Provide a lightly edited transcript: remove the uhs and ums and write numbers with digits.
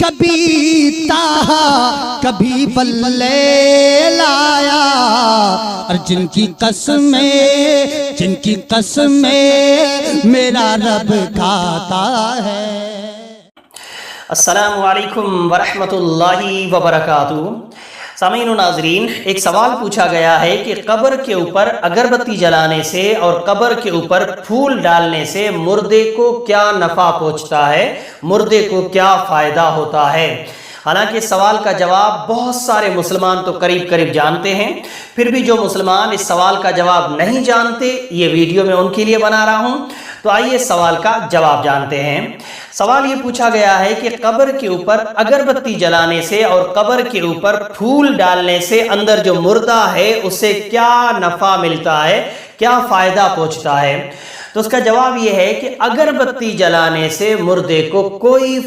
کبھی تاہا کبھی واللے لایا، اور جن کی قسمیں میرا رب کھاتا ہے۔ السلام علیکم ورحمۃ اللہ وبرکاتہ۔ سامعین و ناظرین، ایک سوال پوچھا گیا ہے کہ قبر کے اوپر اگربتی جلانے سے اور قبر کے اوپر پھول ڈالنے سے مردے کو کیا نفع پہنچتا ہے، مردے کو کیا فائدہ ہوتا ہے؟ حالانکہ اس سوال کا جواب بہت سارے مسلمان تو قریب جانتے ہیں، پھر بھی جو مسلمان اس سوال کا جواب نہیں جانتے، یہ ویڈیو میں ان کے لیے بنا رہا ہوں۔ تو آئیے اس سوال کا جواب جانتے ہیں۔ سوال یہ پوچھا گیا ہے کہ قبر کے اوپر اگربتی جلانے سے اور قبر کے اوپر پھول ڈالنے سے اندر جو مردہ ہے اسے کیا نفع ملتا ہے، کیا فائدہ پہنچتا ہے؟ تو اس کا جواب یہ ہے کہ اگربتی جلانے سے مردے کو کوئی